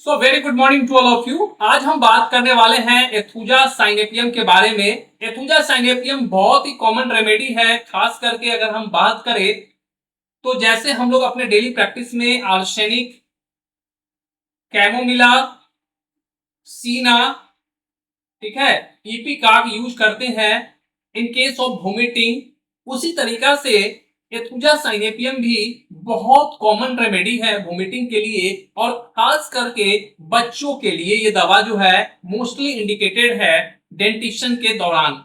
So very good morning to all of you. आज हम बात करने वाले हैं एथुजा साइनेपियम के बारे में। एथुजा साइनेपियम बहुत ही कॉमन रेमेडी है, खास करके अगर हम बात करें तो जैसे हम लोग अपने डेली प्रैक्टिस में आर्सेनिक, कैमोमिला, सीना, ठीक है, इपिकाक यूज करते हैं इन केस ऑफ वोमिटिंग। उसी तरीका से एथुजा साइनेपियम भी बहुत कॉमन रेमेडी है वोमिटिंग के लिए, और खास करके बच्चों के लिए ये दवा जो है मोस्टली इंडिकेटेड है डेंटिशन के दौरान।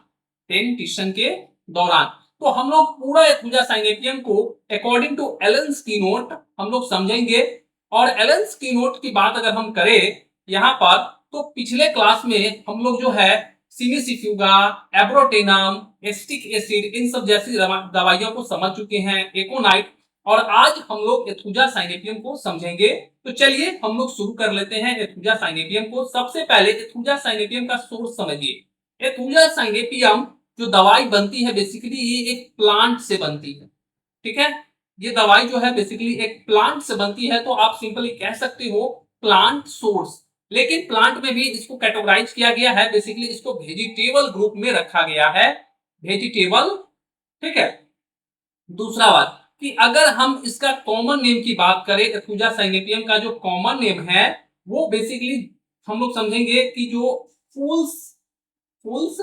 तो हम लोग पूरा एथुजा साइनेपियम को अकॉर्डिंग टू एलन्स की नोट हम लोग समझेंगे। और एलन्स की नोट की बात अगर हम करें यहाँ पर, तो पिछले क्लास में हम लोग जो है सिनिसिफ्यूगा, एब्रोटेनम, एस्टिक एसिड, इन सब जैसी दवाइयों को समझ चुके हैं, एकोनाइट। और आज हम लोग एथुजा साइनेपियम को समझेंगे। तो चलिए हम लोग शुरू कर लेते हैं एथुजा साइनेपियम को। सबसे पहले एथुजा साइनेपियम का सोर्स समझिए। एथुजा साइनेपियम जो दवाई बनती है बेसिकली ये एक प्लांट से बनती है, ठीक है। ये दवाई जो है बेसिकली एक प्लांट से बनती है, तो आप सिंपली कह सकते हो प्लांट सोर्स। लेकिन प्लांट में भी इसको कैटेगराइज किया गया है, बेसिकली इसको वेजिटेबल ग्रुप में रखा गया है, वेजिटेबल, ठीक है। दूसरा बात कि अगर हम इसका कॉमन नेम की बात करें, एथुजा साइनेपियम का जो कॉमन नेम है वो बेसिकली हम लोग समझेंगे कि जो फूल्स फूल्स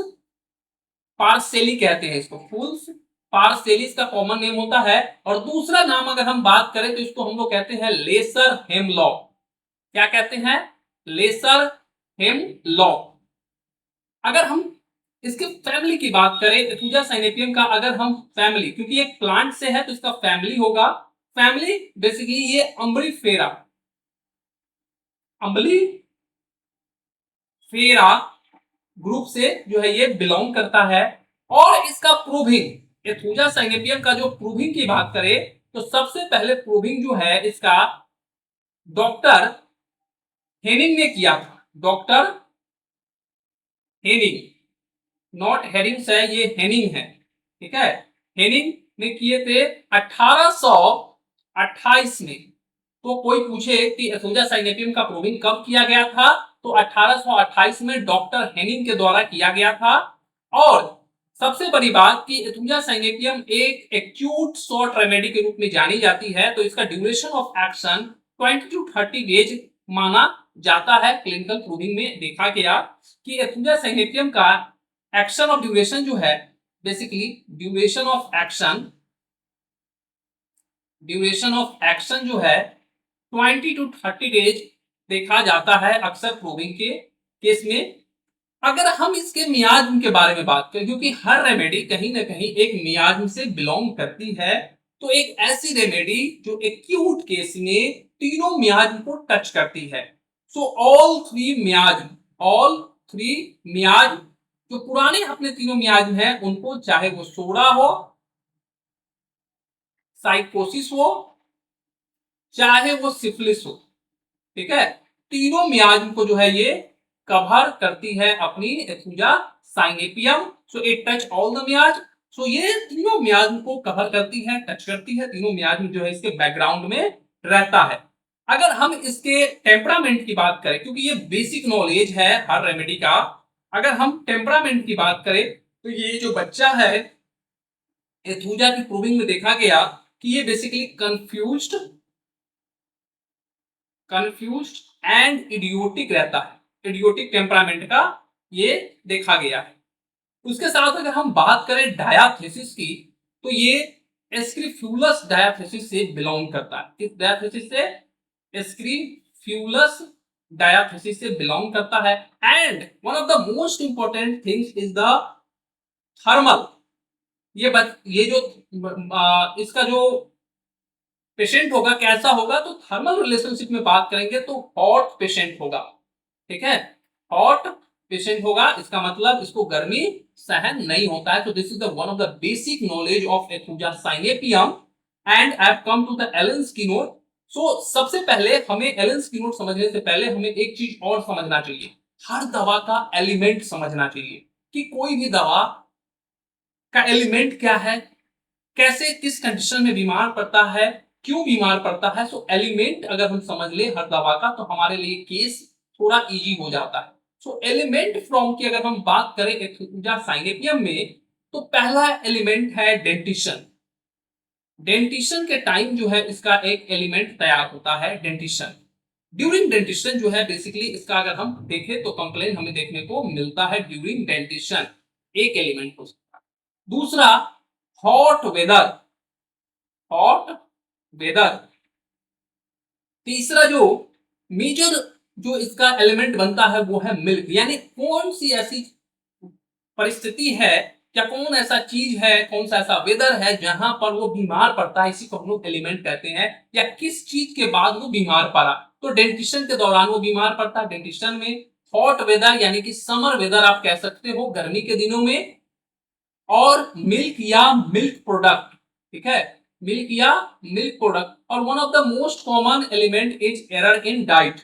पार्सेली कहते हैं इसको, फूल्स पार्सेलिस का कॉमन नेम होता है। और दूसरा नाम अगर हम बात करें तो इसको हम लोग कहते हैं लेसर हेमलॉक। क्या कहते हैं? Lesser hemlock. अगर हम इसके फैमिली की बात करें एथुजा साइनेपियम का, अगर हम फैमिली, क्योंकि एक प्लांट से है तो इसका फैमिली होगा, फैमिली बेसिकली ये अम्बलीफेरा, अम्बलीफेरा ग्रुप से जो है ये बिलोंग करता है। और इसका प्रूविंग, एथुजा साइनेपियम का जो प्रूविंग की बात करें तो सबसे पहले प्रूविंग जो है इसका डॉक्टर हेनिंग ने किया था। डॉक्टर हेनिंग, नॉट हेरिंग्स है, ये हेनिंग है, ठीक है। हेनिंग ने किए थे 1828 में। तो कोई पूछे कि एथुजा साइनेपियम का प्रूविंग कब किया गया था, तो 1828 में डॉक्टर हेनिंग के द्वारा किया गया था। और सबसे बड़ी बात कि एथुजा साइनेपियम एक एक्यूट शॉर्ट रेमेडी के रूप में जानी जाती है, तो इसका duration of action 20 to 30 days माना जाता है। क्लिनिकल प्रूविंग में देखा गया कि एथुजा साइनेपियम का एक्शन ऑफ ड्यूरेशन जो है बेसिकली ड्यूरेशन ऑफ एक्शन जो है 20 to 30 डेज देखा जाता है अक्सर प्रूविंग के केस में। अगर हम इसके मियाज्म के बारे में बात करें, क्योंकि हर रेमेडी कहीं ना कहीं एक मियाज्म से बिलोंग करती है, तो एक ऐसी रेमेडी जो एक्यूट केस में तीनों मियाज्म को टच करती है। सो ऑल थ्री मियाज्म जो पुराने अपने तीनों मियाज्म हैं उनको, चाहे वो सोडा हो, साइकोसिस हो, चाहे वो सिफिलिस हो, ठीक है, तीनों मियाज्म को जो है ये कवर करती है अपनी Aethusa cynapium. So it touch all the miasm. So ये तीनों मियाज्म को कवर करती है, टच करती है, तीनों मियाज्म जो है इसके बैकग्राउंड में रहता है। अगर हम इसके टेम्परामेंट की बात करें, क्योंकि ये बेसिक नॉलेज है हर रेमेडी का, अगर हम टेम्परामेंट की बात करें तो ये जो बच्चा है एथुजा की प्रूविंग में देखा गया कि ये बेसिकली कंफ्यूज्ड एंड इडियोटिक रहता है, इडियोटिक टेम्परामेंट का ये देखा गया है। उसके साथ अगर हम बात करें डायाथेसिस की, तो ये एस्क्रिफ्यूलस डायाथेसिस से बिलोंग करता है। किस डायाथेसिस से? एस्क्रिफ्यूलस डायाथेसिस से बिलोंग करता है। And one of the most important things is the thermal. ये जो इसका जो पेशेंट होगा कैसा होगा, तो थर्मल रिलेशनशिप में बात करेंगे तो हॉट पेशेंट होगा, ठीक है, हॉट पेशेंट होगा। इसका मतलब इसको गर्मी सहन नहीं होता है। तो this is the one of the basic knowledge of Aethusa cynapium. And I have come to the Allen's keynote. So सबसे पहले हमें एलेंस कीनोट समझने से पहले हमें एक चीज और समझना चाहिए, हर दवा का एलिमेंट समझना चाहिए कि कोई भी दवा का एलिमेंट क्या है, कैसे किस कंडीशन में बीमार पड़ता है, क्यों बीमार पड़ता है? सो एलिमेंट अगर हम समझ ले हर दवा का तो हमारे लिए केस थोड़ा इजी हो जाता है। सो एलिमेंट फ्रॉम की अगर हम बात करें एथुजा साइनेपियम में, तो पहला एलिमेंट है डेंटिशन। डेंटिशन के टाइम जो है इसका एक एलिमेंट तैयार होता है, डेंटिशन। ड्यूरिंग डेंटिशन जो है बेसिकली इसका अगर हम देखें तो कंप्लेन हमें देखने को मिलता है ड्यूरिंग डेंटिशन, एक एलिमेंट हो सकता है। दूसरा हॉट वेदर, हॉट वेदर। तीसरा जो मेजर जो इसका एलिमेंट बनता है वो है मिल्क, यानी कौन सी ऐसी परिस्थिति है या कौन ऐसा चीज है, कौन सा ऐसा वेदर है जहां पर वो बीमार पड़ता है, इसी को हम लोग एलिमेंट कहते हैं। या किस चीज के बाद वो बीमार पड़ा, तो डेंटिशन के दौरान वो बीमार पड़ता है। डेंटिशन में हॉट वेदर यानी कि समर वेदर आप कह सकते हो, गर्मी के दिनों में। और मिल्क या मिल्क प्रोडक्ट, ठीक है, मिल्क या मिल्क प्रोडक्ट। और one of the most common element is error in diet,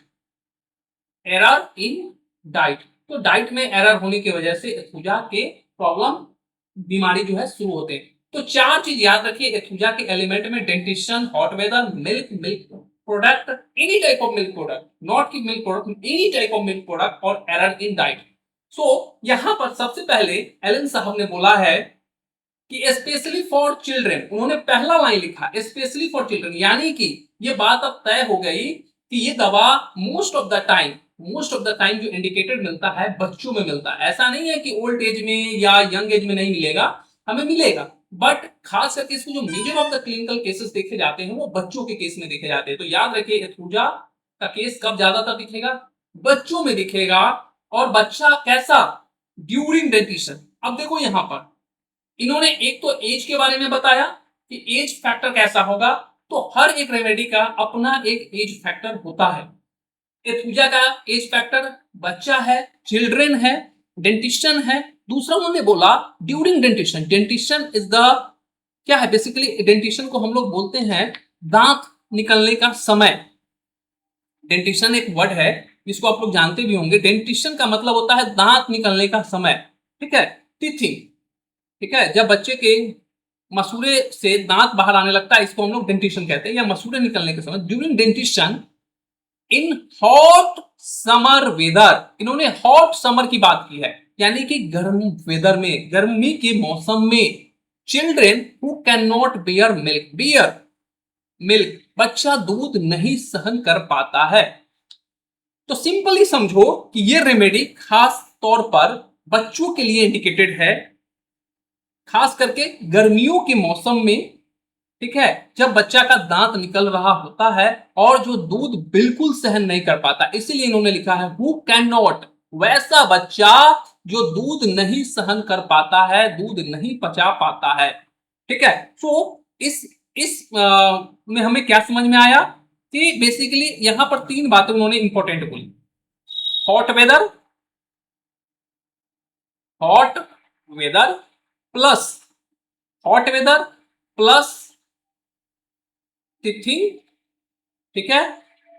error in diet. तो डाइट में एरर होने की वजह से एथुजा के प्रॉब्लम, बीमारी जो है शुरू होते हैं। तो चार चीज याद रखिए एथुजा के एलिमेंट में, dentition, hot weather, milk, milk product, any type of milk product, not key milk product, any type of milk product, और एरर इन डाइट। सो यहां पर सबसे पहले एलन साहब ने बोला है कि स्पेशली फॉर चिल्ड्रन, उन्होंने पहला लाइन लिखा स्पेशली फॉर चिल्ड्रन, यानी कि ये बात अब तय हो गई कि ये दवा most of the time, most of the time जो इंडिकेटेड मिलता है बच्चों में मिलता है। ऐसा नहीं है कि ओल्ड एज में या यंग एज में नहीं मिलेगा, हमें मिलेगा, बट खास करके इसमें जो measure of the clinical cases देखे जाते हैं वो बच्चों के केस में देखे जाते हैं। तो याद रखिए एथुजा का केस कब ज्यादातर दिखेगा, बच्चों में दिखेगा। और बच्चा कैसा, ड्यूरिंग डेंटिशन। अब देखो यहां पर इन्होंने एक तो एज के बारे में बताया कि एज फैक्टर कैसा होगा, तो हर एक रेमेडी का अपना एक एज फैक्टर होता है। एथुजा का एज फैक्टर बच्चा है, चिल्ड्रन है, डेंटिशन है। दूसरा उन्होंने बोला during dentition, dentition is the क्या है, बेसिकली डेंटिशन को हम लोग बोलते हैं दांत निकलने का समय। डेंटिशन एक वर्ड है जिसको आप लोग जानते भी होंगे, डेंटिशन का मतलब होता है दांत निकलने का समय, ठीक है, टीथिंग, ठीक है, जब बच्चे के मसूड़े से दांत बाहर आने लगता है इसको हम लोग डेंटिशन कहते हैं, या मसूड़े निकलने के समय, during dentition in hot summer weather. इन्होंने हॉट समर की बात की है, यानी कि गर्म वेदर में, गर्मी के मौसम में। Children who can not bear milk, bear milk, बच्चा दूध नहीं सहन कर पाता है। तो सिंपली समझो कि ये रेमेडी खास तौर पर बच्चों के लिए इंडिकेटेड है, खास करके गर्मियों के मौसम में, ठीक है, जब बच्चा का दांत निकल रहा होता है और जो दूध बिल्कुल सहन नहीं कर पाता। इसीलिए इन्होंने लिखा है हु कैन नॉट, वैसा बच्चा जो दूध नहीं सहन कर पाता है, दूध नहीं पचा पाता है, ठीक है। सो इस में हमें क्या समझ में आया कि बेसिकली यहां पर तीन बातें उन्होंने इंपॉर्टेंट बोली, hot weather, hot weather plus, hot weather plus teething, ठीक है,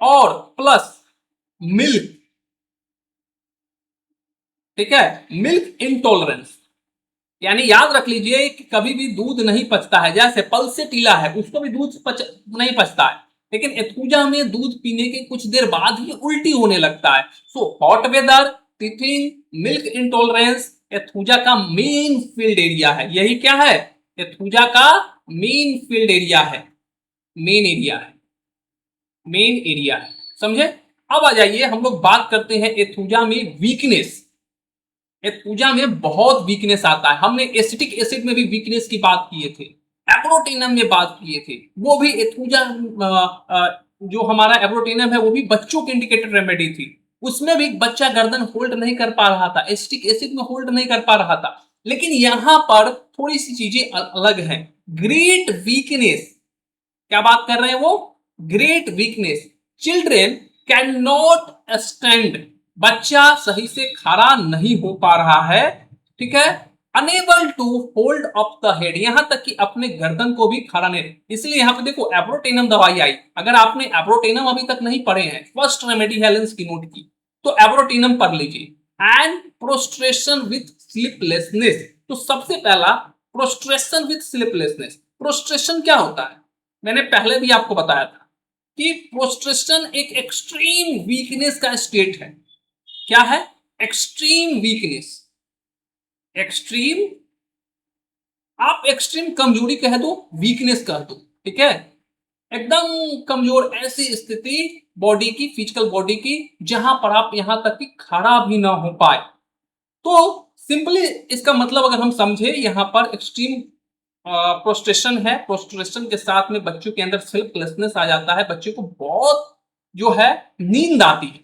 और प्लस मिल्क, ठीक है, मिल्क इंटॉलरेंस। यानी याद रख लीजिए कि कभी भी दूध नहीं पचता है, जैसे पल्सेटिला है उसको भी दूध नहीं पचता है, लेकिन एथुजा में दूध पीने के कुछ देर बाद ही उल्टी होने लगता है। So hot weather, teething, milk intolerance Aethusa का मेन फील्ड एरिया है। यही क्या है, एथुजा का मेन फील्ड एरिया है, मेन एरिया है, मेन एरिया है, समझे। अब आ जाइए हम लोग बात करते हैं एथुजा में वीकनेस। एथुजा में बहुत वीकनेस आता है, हमने एसिटिक एसिड में भी वीकनेस की बात किए थे, एब्रोटेनम में बात किए थे, वो भी एथुजा जो हमारा एब्रोटेनम है वो भी बच्चों के इंडिकेटेड रेमेडी थी, उसमें भी बच्चा गर्दन होल्ड नहीं कर पा रहा था, एसिटिक एसिड में होल्ड नहीं कर पा रहा था। लेकिन यहां पर थोड़ी सी चीजें अलग हैं, ग्रेट वीकनेस, क्या बात कर रहे हैं वो, great weakness, children can not stand, बच्चा सही से खड़ा नहीं हो पा रहा है, ठीक है, unable to hold up the head, यहां तक कि अपने गर्दन को भी खड़ा नहीं। इसलिए यहां पे देखो एब्रोटेनम दवाई आई, अगर आपने एब्रोटेनम अभी तक नहीं पढ़े हैं, फर्स्ट रेमेडी है एलन स्किनोट की, तो एब्रोटेनम पढ़ लीजिए। एंड प्रोस्ट्रेशन विथ स्लीपलेसनेस, तो सबसे पहला प्रोस्ट्रेशन विथ स्लीपलेसनेस, प्रोस्ट्रेशन क्या होता है, मैंने पहले भी आपको बताया था कि प्रोस्ट्रेशन एक एक्सट्रीम वीकनेस का स्टेट है। क्या है? Extreme weakness. एक्सट्रीम, आप एक्सट्रीम कमजोरी कह दो, वीकनेस कह दो, ठीक है। एकदम कमजोर ऐसी स्थिति बॉडी की, फिजिकल बॉडी की, जहां पर आप यहां तक कि खड़ा भी ना हो पाए। तो सिंपली इसका मतलब अगर हम समझे, यहां पर एक्सट्रीम प्रोस्ट्रेशन है। प्रोस्ट्रेशन के साथ में बच्चों के अंदर सेल्फलेसनेस आ जाता है, बच्चे को बहुत जो है नींद आती है।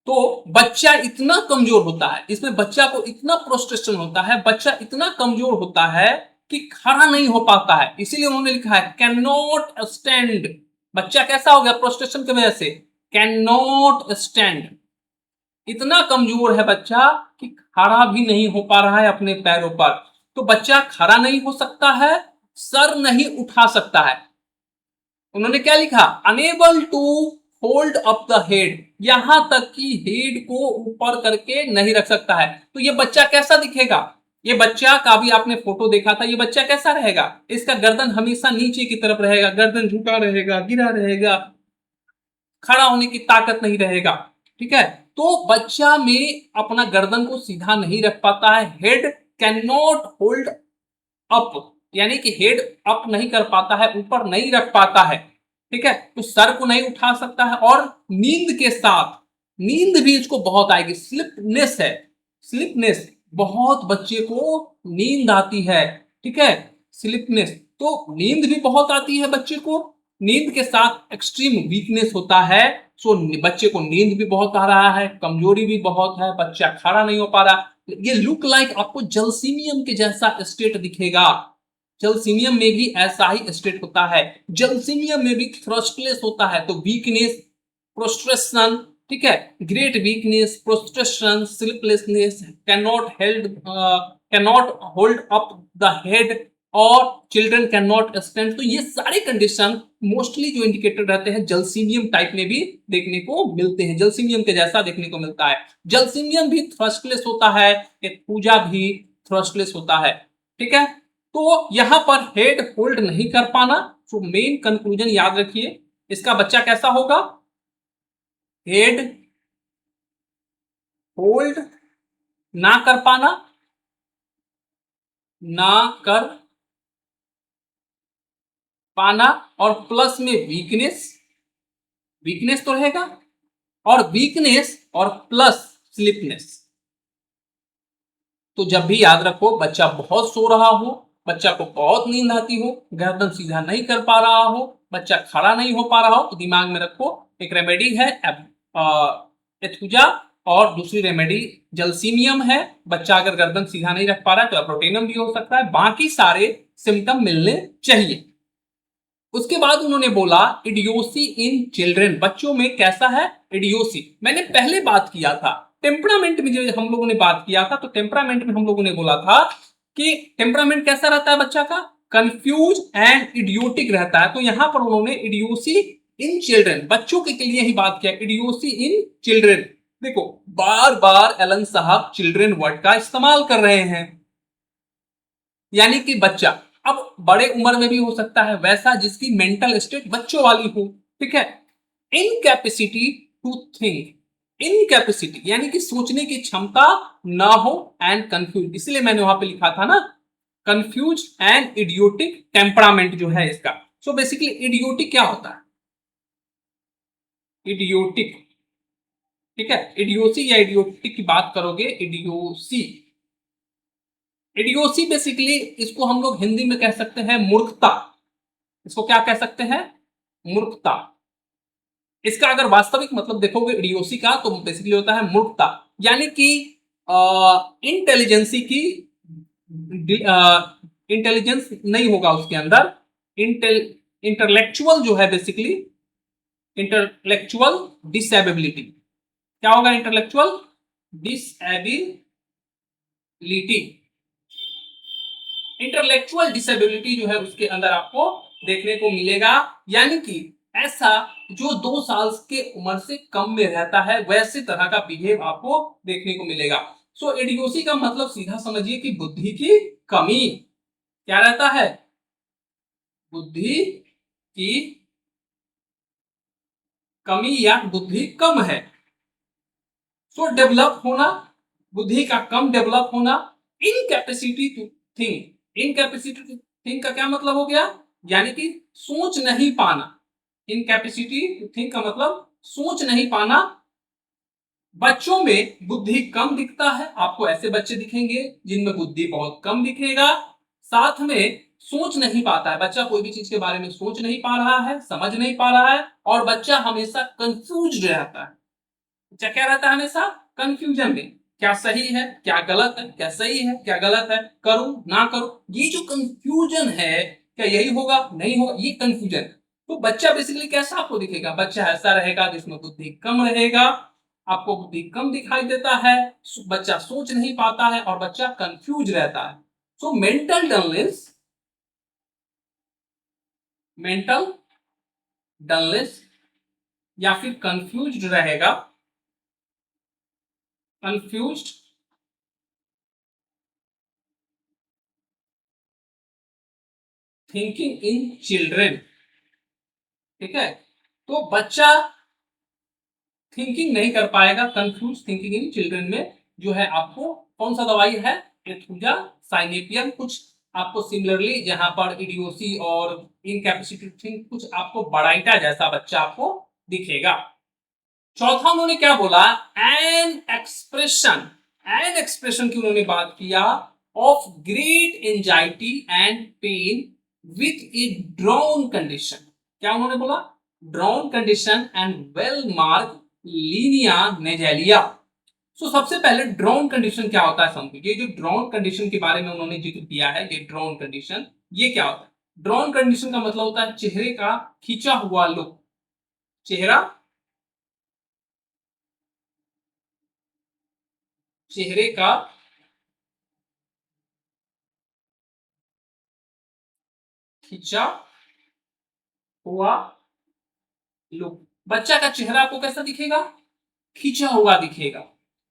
तो बच्चा इतना कमजोर होता है, इसमें बच्चा को इतना प्रोस्ट्रेशन होता है, बच्चा इतना कमजोर होता है कि खड़ा नहीं हो पाता है। इसीलिए उन्होंने लिखा है कैन नॉट स्टैंड। बच्चा कैसा हो गया प्रोस्ट्रेशन की वजह से? Can not stand. इतना कमजोर है बच्चा कि खड़ा भी नहीं हो पा रहा है अपने पैरों पर। तो बच्चा खड़ा नहीं हो सकता है, सर नहीं उठा सकता है। उन्होंने क्या लिखा? Unable to hold up the head, यहां तक कि हेड को ऊपर करके नहीं रख सकता है। तो ये बच्चा कैसा दिखेगा? ये बच्चा का भी आपने फोटो देखा था, ये बच्चा कैसा रहेगा? इसका गर्दन हमेशा नीचे की तरफ रहेगा, गर्दन झुका रहेगा, गिरा रहेगा, खड़ा होने की ताकत नहीं रहेगा, ठीक है। तो बच्चा में अपना गर्दन को सीधा नहीं रख पाता है, head can not hold up, यानी कि हेड अप नहीं कर पाता है, ऊपर नहीं रख पाता है, ठीक है। तो सर को नहीं उठा सकता है, और नींद के साथ, नींद भी इसको बहुत आएगी, स्लिपनेस है, स्लिपनेस, बहुत बच्चे को नींद आती है, ठीक है, स्लिपनेस। तो नींद भी बहुत आती है बच्चे को, नींद के साथ एक्सट्रीम वीकनेस होता है। सो बच्चे को नींद भी बहुत आ रहा है, कमजोरी भी बहुत है, बच्चा खड़ा नहीं हो पा रहा। ये लुक लाइक आपको जलसीमियम के जैसा स्टेट दिखेगा। जलसीमियम में भी ऐसा ही स्टेट होता है, जलसीमियम में भी थ्रस्टलेस होता है। तो वीकनेस, प्रोस्ट्रेशन, ठीक है, great weakness, prostration, sleeplessness, can not hold up the head, और चिल्ड्रन कैन नॉट स्टैंड। तो ये सारे कंडीशन मोस्टली जो इंडिकेटर रहते हैं जलसीमियम टाइप में भी देखने को मिलते हैं, जलसीमियम के जैसा देखने को मिलता है। जलसीमियम भी थ्रस्टलेस होता है, पूजा भी थ्रस्टलेस होता है, ठीक है। तो यहां पर हेड होल्ड नहीं कर पाना, तो मेन कंक्लूजन याद रखिए, इसका बच्चा कैसा होगा? हेड होल्ड ना कर पाना, ना कर पाना, और प्लस में वीकनेस, वीकनेस तो रहेगा, और वीकनेस और प्लस स्लिपनेस। तो जब भी याद रखो, बच्चा बहुत सो रहा हो, बच्चा को बहुत नींद आती हो, गर्दन सीधा नहीं कर पा रहा हो, बच्चा खड़ा नहीं हो पा रहा हो, तो दिमाग में रखो एक रेमेडी है एथुजा, और दूसरी रेमेडी जलसीमियम है। बच्चा अगर गर्दन सीधा नहीं रख पा रहा है तो एप्रोटेनम भी हो सकता है, बाकी सारे सिम्टम मिलने चाहिए। उसके बाद उन्होंने बोला इडियोसी इन चिल्ड्रन, बच्चों में कैसा है इडियोसी। मैंने पहले बात किया था टेम्परामेंट में, जो हम लोगों ने बात किया था, तो टेम्परामेंट में हम लोगों ने बोला था कि टेम्परामेंट कैसा रहता है बच्चा का? कंफ्यूज एंड इडियोटिक रहता है। तो यहां पर उन्होंने इडियोसी इन चिल्ड्रन, बच्चों के लिए ही बात किया, इडियोसी इन चिल्ड्रन। देखो बार बार एलन साहब चिल्ड्रन वर्ड का इस्तेमाल कर रहे हैं, यानी कि बच्चा, अब बड़े उम्र में भी हो सकता है वैसा जिसकी मेंटल स्टेट बच्चों वाली हो, ठीक है। इनकैपेसिटी टू थिंक, इनकैपेसिटी यानी कि सोचने की क्षमता ना हो, एंड कंफ्यूज, इसलिए मैंने वहां पे लिखा था ना कंफ्यूज एंड इडियोटिक टेम्परामेंट जो है इसका। सो बेसिकली इडियोटिक क्या होता है? इडियोटिक, ठीक है, इडियोसी या इडियोटिक की बात करोगे, इडियोसी, इडियोसी बेसिकली इसको हम लोग हिंदी में कह सकते हैं मूर्खता। इसको क्या कह सकते हैं? मूर्खता। इसका अगर वास्तविक मतलब देखोगे इडियोसी का, तो बेसिकली होता है मूर्खता, यानी कि इंटेलिजेंसी की, इंटेलिजेंस नहीं होगा उसके अंदर, इंटेलेक्चुअल जो है बेसिकली, इंटेलेक्चुअल डिसेबिलिटी। क्या होगा? इंटेलेक्चुअल डिसेबिलिटी, इंटेलेक्चुअल डिसेबिलिटी जो है उसके अंदर आपको देखने को मिलेगा, यानी कि ऐसा जो 2 साल के उम्र से कम में रहता है, वैसे तरह का बिहेव आपको देखने को मिलेगा। सो इडियोसी का मतलब सीधा समझिए कि बुद्धि की कमी। क्या रहता है? बुद्धि की कमी या बुद्धि कम है। सो डेवलप होना, बुद्धि का कम डेवलप होना। Incapacity to think, incapacity to think का क्या मतलब हो गया, यानी कि सोच नहीं पाना। इनकैपेसिटी टू थिंक का मतलब सोच नहीं पाना। बच्चों में बुद्धि कम दिखता है, आपको ऐसे बच्चे दिखेंगे जिनमें बुद्धि बहुत कम दिखेगा। साथ में सोच नहीं पाता है बच्चा, कोई भी चीज के बारे में सोच नहीं पा रहा है, समझ नहीं पा रहा है, और बच्चा हमेशा कंफ्यूज रहता है। बच्चा क्या रहता है, हमेशा कंफ्यूजन में, क्या सही है क्या गलत है, क्या सही है क्या गलत है, करूं ना करूं, ये जो कंफ्यूजन है, क्या यही होगा नहीं होगा, ये कंफ्यूजन। तो बच्चा बेसिकली कैसा आपको दिखेगा, बच्चा ऐसा रहेगा जिसमें बुद्धि कम रहेगा, आपको बुद्धि कम दिखाई देता है, बच्चा सोच नहीं पाता है और बच्चा कंफ्यूज रहता है। So mental dullness, mental dullness या फिर कंफ्यूज रहेगा, कंफ्यूज थिंकिंग इन चिल्ड्रेन। ठीक है, तो बच्चा थिंकिंग नहीं कर पाएगा, कंफ्यूज थिंकिंग इन चिल्ड्रन में जो है आपको कौन सा दवाई है, एथुजा साइनेपियम। कुछ आपको सिमिलरली जहां पर इडियोसी और इनकैपेसिटी थिंक, कुछ आपको बड़ाइटा जैसा बच्चा आपको दिखेगा। चौथा उन्होंने क्या बोला, एन एक्सप्रेशन, एन एक्सप्रेशन की उन्होंने बात किया of great anxiety and pain with a drawn condition. क्या उन्होंने बोला, drawn condition and well marked linea nasalis. So सबसे पहले ड्रॉन कंडीशन क्या होता है समझो। ये जो ड्रॉन कंडीशन के बारे में उन्होंने जिक्र किया है, ये ड्रॉन कंडीशन ये क्या होता है, ड्रॉन कंडीशन का मतलब होता है चेहरे का खींचा हुआ लुक, चेहरा, चेहरे का खींचा हुआ लुक। बच्चा का चेहरा आपको कैसा दिखेगा, खींचा हुआ दिखेगा।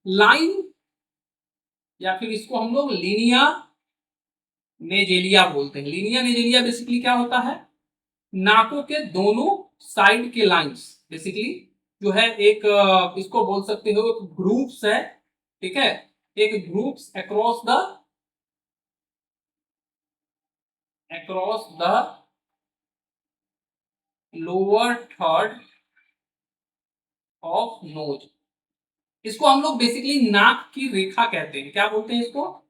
लाइन या फिर इसको हम लोग लीनिया नेजेलिया बोलते हैं। लीनिया नेजेलिया बेसिकली क्या होता है, नाकों के दोनों साइड के लाइंस बेसिकली जो है एक इसको बोल सकते हो एक ग्रुप्स है। ठीक है, एक groups across the lower third of nose. इसको हम लोग बेसिकली नाक की रेखा कहते हैं, क्या बोलते हैं इसको,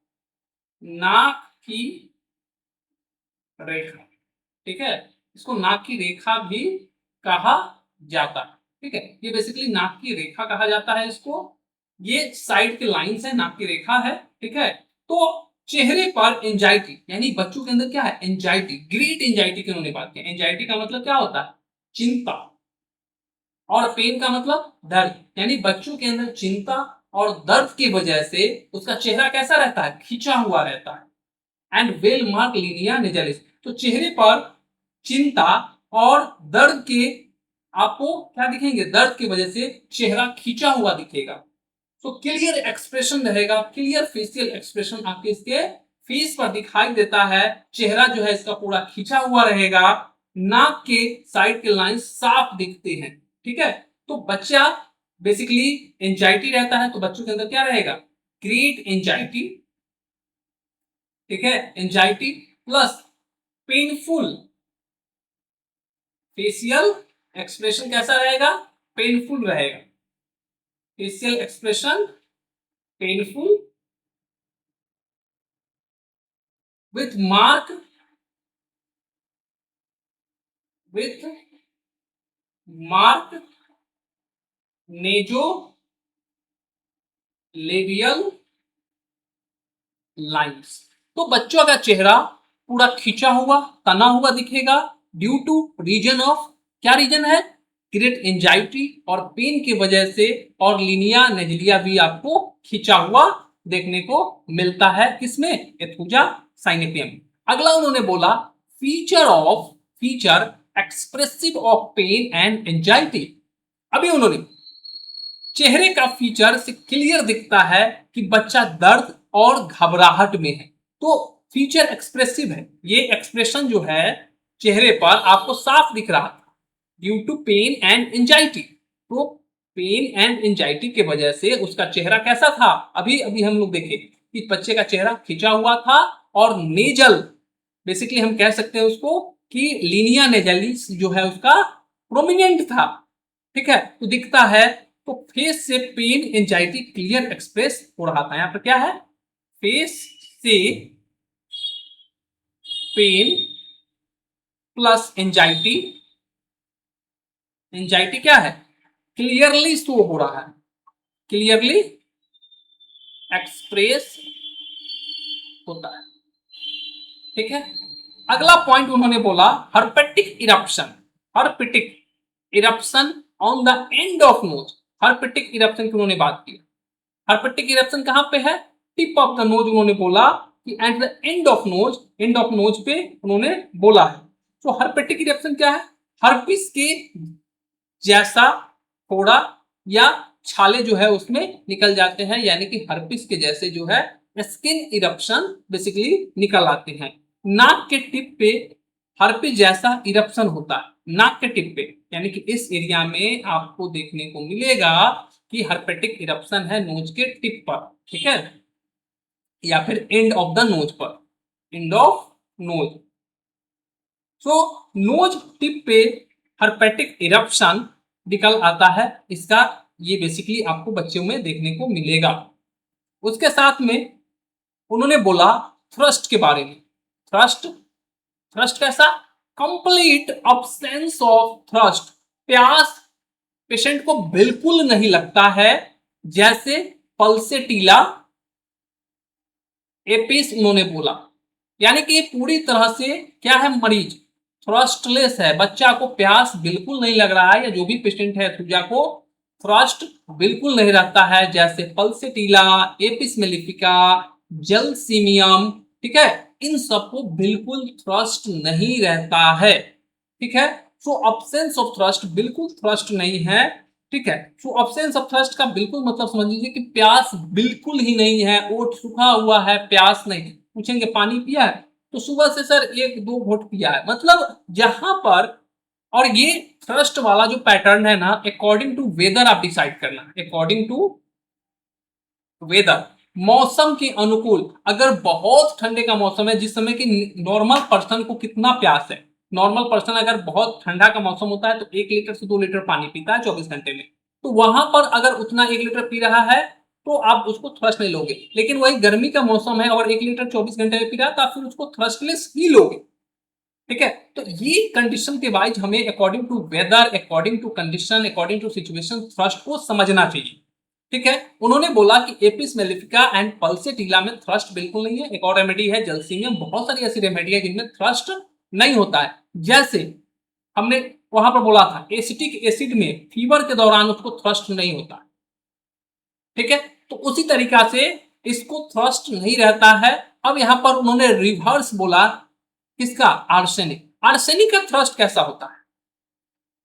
नाक की रेखा। ठीक है, इसको नाक की रेखा भी कहा जाता है। ठीक है, ये बेसिकली नाक की रेखा कहा जाता है इसको, ये साइड के लाइंस है, नाक की रेखा है। ठीक है, तो चेहरे पर एंजाइटी, यानी बच्चों के अंदर क्या है, एंजाइटी, ग्रेट एंजाइटी की उन्होंने बात की। एंजाइटी का मतलब क्या होता है, चिंता, और पेन का मतलब दर्द, यानी बच्चों के अंदर चिंता और दर्द की वजह से उसका चेहरा कैसा रहता है, खिंचा हुआ रहता है। एंड वेल मार्क लीनिया निजालिस, तो चेहरे पर चिंता और दर्द के आपको क्या दिखेंगे, दर्द की वजह से चेहरा खिंचा हुआ दिखेगा। तो क्लियर एक्सप्रेशन रहेगा, क्लियर फेशियल एक्सप्रेशन आपके इसके फेस पर दिखाई देता है, चेहरा जो है इसका पूरा खिंचा हुआ रहेगा, नाक के साइड के लाइन साफ दिखते हैं। ठीक है, तो बच्चा बेसिकली एंजाइटी रहता है, तो बच्चों के अंदर क्या रहेगा, ग्रेट एंजाइटी। ठीक है, anxiety plus painful facial expression कैसा रहेगा, पेनफुल रहेगा, facial expression painful with mark with mark नेजो labial lines. तो बच्चों का चेहरा पूरा खिंचा हुआ तना हुआ दिखेगा ड्यू टू रीजन ऑफ, क्या रीजन है, ग्रेट एंजाइटी और पेन की वजह से, और लीनिया नेजलिया भी आपको खिंचा हुआ देखने को मिलता है, किसमें, एथुजा साइनेपियम। अगला उन्होंने बोला feature expressive of pain and anxiety. अभी उन्होंने चेहरे का फीचर से क्लियर दिखता है कि बच्चा दर्द और घबराहट में है, तो फीचर एक्सप्रेसिव है, ये एक्सप्रेशन जो है चेहरे पर आपको साफ दिख रहा था due to pain and anxiety. तो पेन एंड एंजाइटी के वजह से उसका चेहरा कैसा था, अभी अभी हम लोग देखे कि बच्चे का चेहरा खिंचा हुआ था और नेजल, बेसिकली हम कह सकते हैं उसको कि लीनिया नेजलिस जो है उसका प्रोमिनेंट था। ठीक है, तो दिखता है। तो फेस से पेन एंजाइटी क्लियर एक्सप्रेस हो रहा था। यहां पर क्या है, फेस से पेन प्लस एंजाइटी, एंजाइटी क्या है, क्लियरली शो हो रहा है, क्लियरली एक्सप्रेस होता है। ठीक है, अगला पॉइंट उन्होंने बोला herpetic eruption, herpetic eruption on the end of nose. Herpetic eruption की उन्होंने बात की। हर्पेटिक इरप्शन कहां पे है, टिप ऑफ द नोज। उन्होंने बोला कि at the end of nose, end of nose पे उन्होंने बोला है। तो हर्पेटिक इरप्शन क्या है, हर्पिस के जैसा फोड़ा या छाले जो है उसमें निकल जाते हैं, यानी कि हर्पिस के जैसे जो है स्किन इरप्शन बेसिकली निकल आते हैं। नाक के टिप पे हर्पिस जैसा इरप्शन होता है, नाक के टिप पे, यानी कि इस एरिया में आपको देखने को मिलेगा कि हर्पेटिक इरप्शन है नोज के टिप पर। ठीक है, या फिर एंड ऑफ द नोज पर, end of nose. So knows tip पे हर्पेटिक इरप्शन निकल आता है, इसका ये बेसिकली आपको बच्चों में देखने को मिलेगा। उसके साथ में उन्होंने बोला थ्रस्ट के बारे में। थ्रस्ट, थ्रस्ट कैसा, कंप्लीट अब्सेंस ऑफ थ्रस्ट, प्यास पेशेंट को बिल्कुल नहीं लगता है, जैसे पल्सेटिला एपिस उन्होंने बोला। यानी कि पूरी तरह से क्या है, मरीज थ्रस्टलेस है, बच्चा को प्यास बिल्कुल नहीं लग रहा है, या जो भी पेशेंट है थ्रुजा को थ्रस्ट बिल्कुल नहीं रहता है, जैसे पल्सेटिला, एपिस मेलिफिका, जलसीमियम। ठीक है, इन सबको बिल्कुल थ्रस्ट नहीं रहता है। ठीक है, सो अब्सेंस ऑफ थ्रस्ट, बिल्कुल थ्रस्ट नहीं है। ठीक है, सो अब्सेंस ऑफ थ्रस्ट का बिल्कुल मतलब समझ लीजिए कि प्यास बिल्कुल ही नहीं है, ओठ सूखा हुआ है, प्यास नहीं। पूछेंगे पानी पिया है, तो सुबह से सर एक दो घोट पिया है, मतलब जहां पर। और ये थ्रस्ट वाला जो पैटर्न है ना, अकॉर्डिंग टू वेदर आप डिसाइड करना, अकॉर्डिंग टू वेदर, मौसम के अनुकूल। अगर बहुत ठंडे का मौसम है, जिस समय कि नॉर्मल पर्सन को कितना प्यास है, नॉर्मल पर्सन अगर बहुत ठंडा का मौसम होता है तो 1 लीटर से 2 लीटर पानी पीता है 24 घंटे में, तो वहां पर अगर उतना 1 लीटर पी रहा है तो आप उसको थ्रस्ट नहीं लोगे। लेकिन वही गर्मी का मौसम है और 1 लीटर 24 घंटे में पी रहा है तो आप फिर उसको थ्रस्टलेस ही लोगे। ठीक है, तो ये कंडीशन के वाइज हमें according to weather, according to condition, according to situation thirst को समझना चाहिए। ठीक है, उन्होंने बोला कि एपिस मेलिफिका एंड पल्सेटिला में थ्रस्ट बिल्कुल नहीं है। एक और रेमेडी है जलसीमियम, बहुत सारी ऐसी रेमेडी है जिनमें थ्रस्ट नहीं होता है। जैसे हमने वहां पर बोला था एसिटिक एसिड में फीवर के दौरान उसको थ्रस्ट नहीं होता। ठीक है, तो उसी तरीका से इसको थ्रस्ट नहीं रहता है। अब यहां पर उन्होंने रिवर्स बोला, किसका, आर्सेनिक। आर्सेनिक का थ्रस्ट कैसा होता है,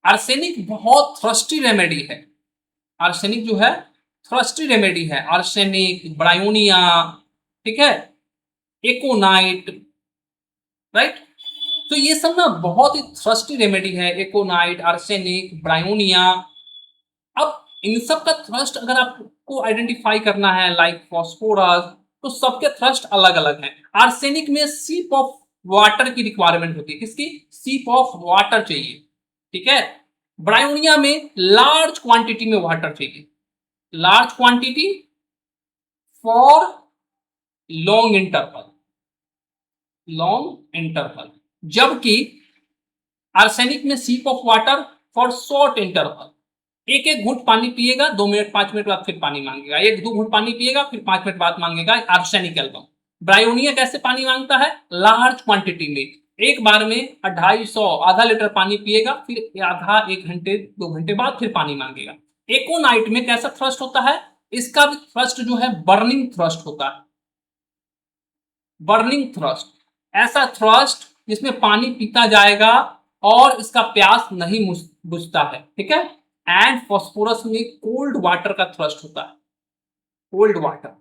आर्सेनिक बहुत थ्रस्टी रेमेडी है। आर्सेनिक जो है थ्रस्टी रेमेडी है, आर्सेनिक, ब्रायोनिया, ठीक है, एकोनाइट, राइट। तो ये सब ना बहुत ही थ्रस्टी रेमेडी है, एकोनाइट, आर्सेनिक, ब्रायोनिया। अब इन सब का थ्रस्ट अगर आपको आइडेंटिफाई करना है लाइक फॉस्फोरस, तो सबके थ्रस्ट अलग अलग हैं। आर्सेनिक में सीप ऑफ वाटर की रिक्वायरमेंट होती है, किसकी, सीप ऑफ वाटर चाहिए। ठीक है, ब्रायोनिया में लार्ज क्वांटिटी में वाटर चाहिए, large quantity for long interval, long interval. जबकि आर्सेनिक में सीप of water for short interval, एक एक घूंट पानी पिएगा, 2 मिनट 5 मिनट बाद फिर पानी मांगेगा, एक दो घूंट पानी पिएगा फिर 5 मिनट बाद मांगेगा, आर्सेनिक एल्बम। ब्रायोनिया कैसे पानी मांगता है, लार्ज क्वांटिटी में, एक बार में 250 आधा लीटर पानी पिएगा, फिर आधा 1 घंटे 2 घंटे बाद फिर पानी मांगेगा। एकोनाइट में कैसा थ्रस्ट होता है, इसका भी थ्रस्ट जो है बर्निंग थ्रस्ट होता है, बर्निंग थ्रस्ट, ऐसा थ्रस्ट जिसमें पानी पीता जाएगा और इसका प्यास नहीं बुझता है। ठीक है, एंड फॉस्फोरस में कोल्ड वाटर का थ्रस्ट होता है, कोल्ड वाटर।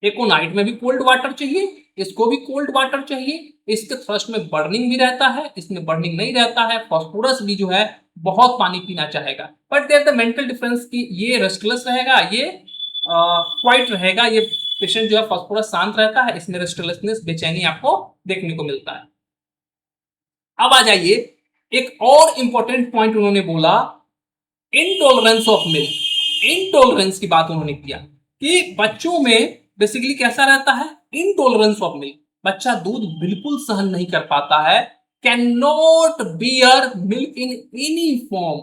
एकोनाइट में भी कोल्ड वाटर चाहिए इसको भी कोल्ड वाटर चाहिए। इसके थ्रस्ट में बर्निंग भी रहता है, इसमें बर्निंग नहीं रहता है। फास्फोरस भी जो है बहुत पानी पीना चाहेगा, but there the mental difference कि ये रेस्टलेस रहेगा, ये क्वाइट रहेगा। ये पेशेंट जो है फास्फोरस शांत रहता है, इसमें रेस्टलेसनेस बेचैनी आपको देखने को मिलता है। अब आ जाइए, एक और इंपॉर्टेंट पॉइंट उन्होंने बोला, इनटॉलरेंस ऑफ मिल्क। इनटॉलरेंस की बात उन्होंने किया कि बच्चों में बेसिकली कैसा रहता है, इनटॉलरेंस ऑफ मिल्क। बच्चा दूध बिल्कुल सहन नहीं कर पाता है, can not bear milk in any form.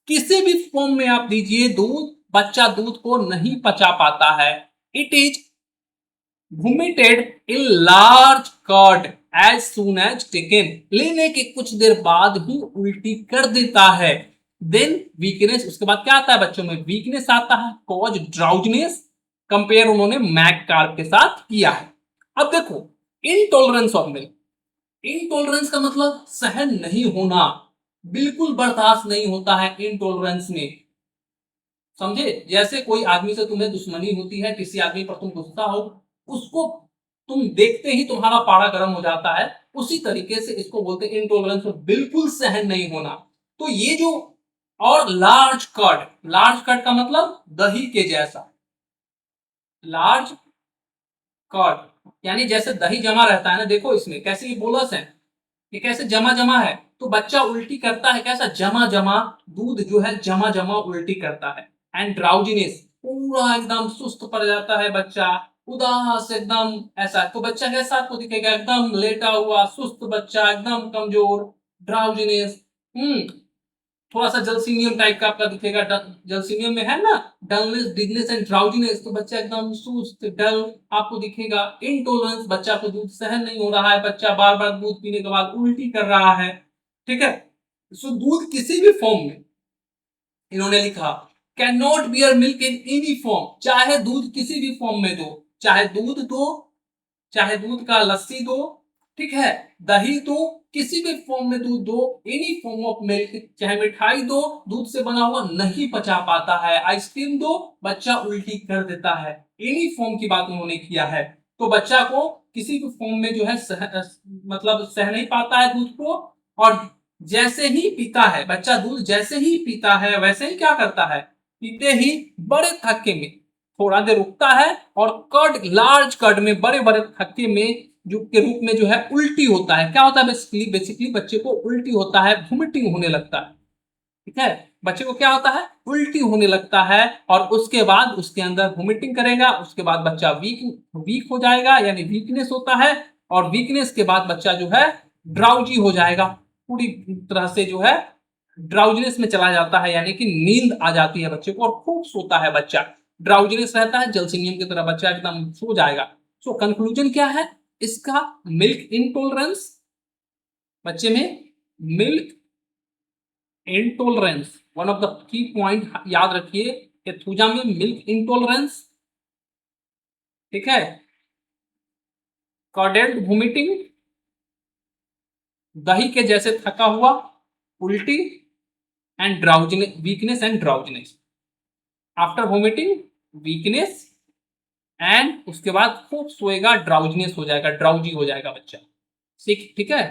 किसी भी फॉर्म में आप दीजिए दूध, बच्चा दूध को नहीं पचा पाता है। It is vomited in large curd as soon as taken। लेने के कुछ देर बाद ही उल्टी कर देता है। देन वीकनेस, उसके बाद क्या आता है बच्चों में, वीकनेस आता है, कॉज ड्राउजनेस। कंपेयर उन्होंने मैक कार्ब के साथ किया है। अब देखो, इनटॉलरेंस ऑफ मिल्क, इनटॉलरेंस का मतलब सहन नहीं होना, बिल्कुल बर्दाश्त नहीं होता है इनटॉलरेंस में। समझे, जैसे कोई आदमी से तुम्हें दुश्मनी होती है, किसी आदमी पर तुम गुस्सा हो, उसको तुम देखते ही तुम्हारा पारा गर्म हो जाता है, उसी तरीके से इसको बोलते हैं इंटॉलरेंस, बिल्कुल सहन नहीं होना। तो ये जो, और लार्ज कर्ड, लार्ज कर्ड का मतलब दही के जैसा, लार्ज कर्ड यानी जैसे दही जमा रहता है ना, देखो इसमें कैसे ये बोलस है, ये कैसे जमा जमा है, तो बच्चा उल्टी करता है कैसा, जमा जमा, दूध जो है जमा जमा उल्टी करता है। एंड ड्राउजीनेस, पूरा एकदम सुस्त पड़ जाता है बच्चा, उदास एकदम ऐसा। तो बच्चा कैसा आपको दिखेगा, एकदम लेटा हुआ सुस्त बच्चा, एकदम कमजोर, ड्राउजीनेस। थोड़ा सा जलसीनियम टाइप का आपका दिखेगा, जलसीनियम में है ना डलनेस, डिजनेस एंड ड्राउजीनेस, तो बच्चा एकदम सुस्त डल आपको दिखेगा। इनटॉलरेंस, बच्चा को दूध सहन नहीं हो रहा है, बच्चा बार बार दूध पीने के बाद उल्टी कर रहा है, ठीक है। सो दूध किसी भी फॉर्म में, इन्होंने लिखा can not bear milk in any form, चाहे दूध किसी भी फॉर्म में दो, चाहे दूध दो, चाहे दूध का लस्सी दो, ठीक है, दही दो, किसी भी फॉर्म में दूध दो, एनी फॉर्म ऑफ मिल्क, चाहे मिठाई दो, दूध से बना हुआ नहीं पचा पाता है, आइसक्रीम दो, बच्चा उल्टी कर देता है। एनी फॉर्म की बात उन्होंने किया है। तो बच्चा को किसी भी फॉर्म में जो है मतलब सह नहीं पाता है दूध को, और जैसे ही पीता है बच्चा दूध, जैसे ही पीता है वैसे ही क्या करता है, पीते ही बड़े थक्के में थोड़ा देर रुकता है, और कर्ड, लार्ज कर्ड में, बड़े बड़े थक्के में जो के रूप में जो है उल्टी होता है। क्या होता है बेसिकली, बेसिकली बच्चे को उल्टी होता है, वोमिटिंग होने लगता है, ठीक है। बच्चे को क्या होता है, उल्टी होने लगता है, और उसके बाद उसके अंदर वोमिटिंग करेगा, उसके बाद बच्चा वीक हो जाएगा, यानी वीकनेस होता है, और वीकनेस के बाद बच्चा जो है ड्राउजी हो जाएगा, पूरी तरह से जो है ड्राउजीनेस में चला जाता है, यानी कि नींद आ जाती है बच्चे को और खूब सोता है बच्चा, ड्राउजीनेस रहता है, जलसीनियम की तरह बच्चा एकदम सो जाएगा। सो कंक्लूजन क्या है इसका, मिल्क इंटॉलरेंस, बच्चे में milk intolerance, one of the key point याद रखिए, थूजा में मिल्क इंटॉलरेंस, ठीक है, कॉर्डेल्ड वोमिटिंग, दही के जैसे थका हुआ, उल्टी, and drowsiness, weakness and drowsiness, after vomiting weakness, and उसके बाद खूब सोएगा, ड्राउजीनेस हो जाएगा, ड्राउजी हो जाएगा बच्चा, ठीक है।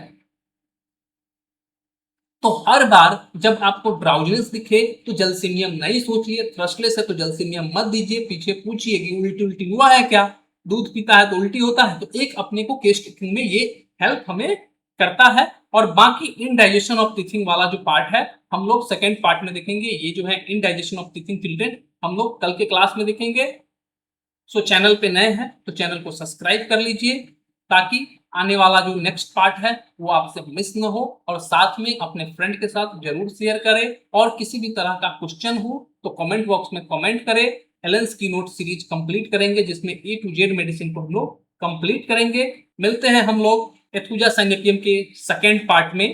तो हर बार जब आपको ड्राउजीनेस दिखे तो जलसीनियम नहीं सोचिए, थ्रस्टलेस है तो जलसीनियम मत दीजिए, पीछे पूछिए कि उल्टी उल्टी हुआ है क्या, दूध पीता है तो उल्टी होता है, तो एक अपने को केस टेकिंग में ये हेल्प हमें करता है। और बाकी इनडाइजेशन ऑफ टीथिंग वाला जो पार्ट है हम लोग सेकेंड पार्ट में देखेंगे, ये जो है इनडाइजेशन ऑफ टीथिंग चिल्ड्रन हम लोग कल के क्लास में देखेंगे। सो चैनल पे नए हैं तो चैनल को सब्सक्राइब कर लीजिए, ताकि आने वाला जो नेक्स्ट पार्ट है वो आपसे मिस न हो, और साथ में अपने फ्रेंड के साथ जरूर शेयर करें, और किसी भी तरह का क्वेश्चन हो तो कमेंट बॉक्स में कमेंट करें। एलेंस की नोट सीरीज कंप्लीट करेंगे, जिसमें ए टू जेड मेडिसिन को हम लोग कंप्लीट करेंगे। मिलते हैं हम लोग एथुजा साइनेपियम के सेकेंड पार्ट में।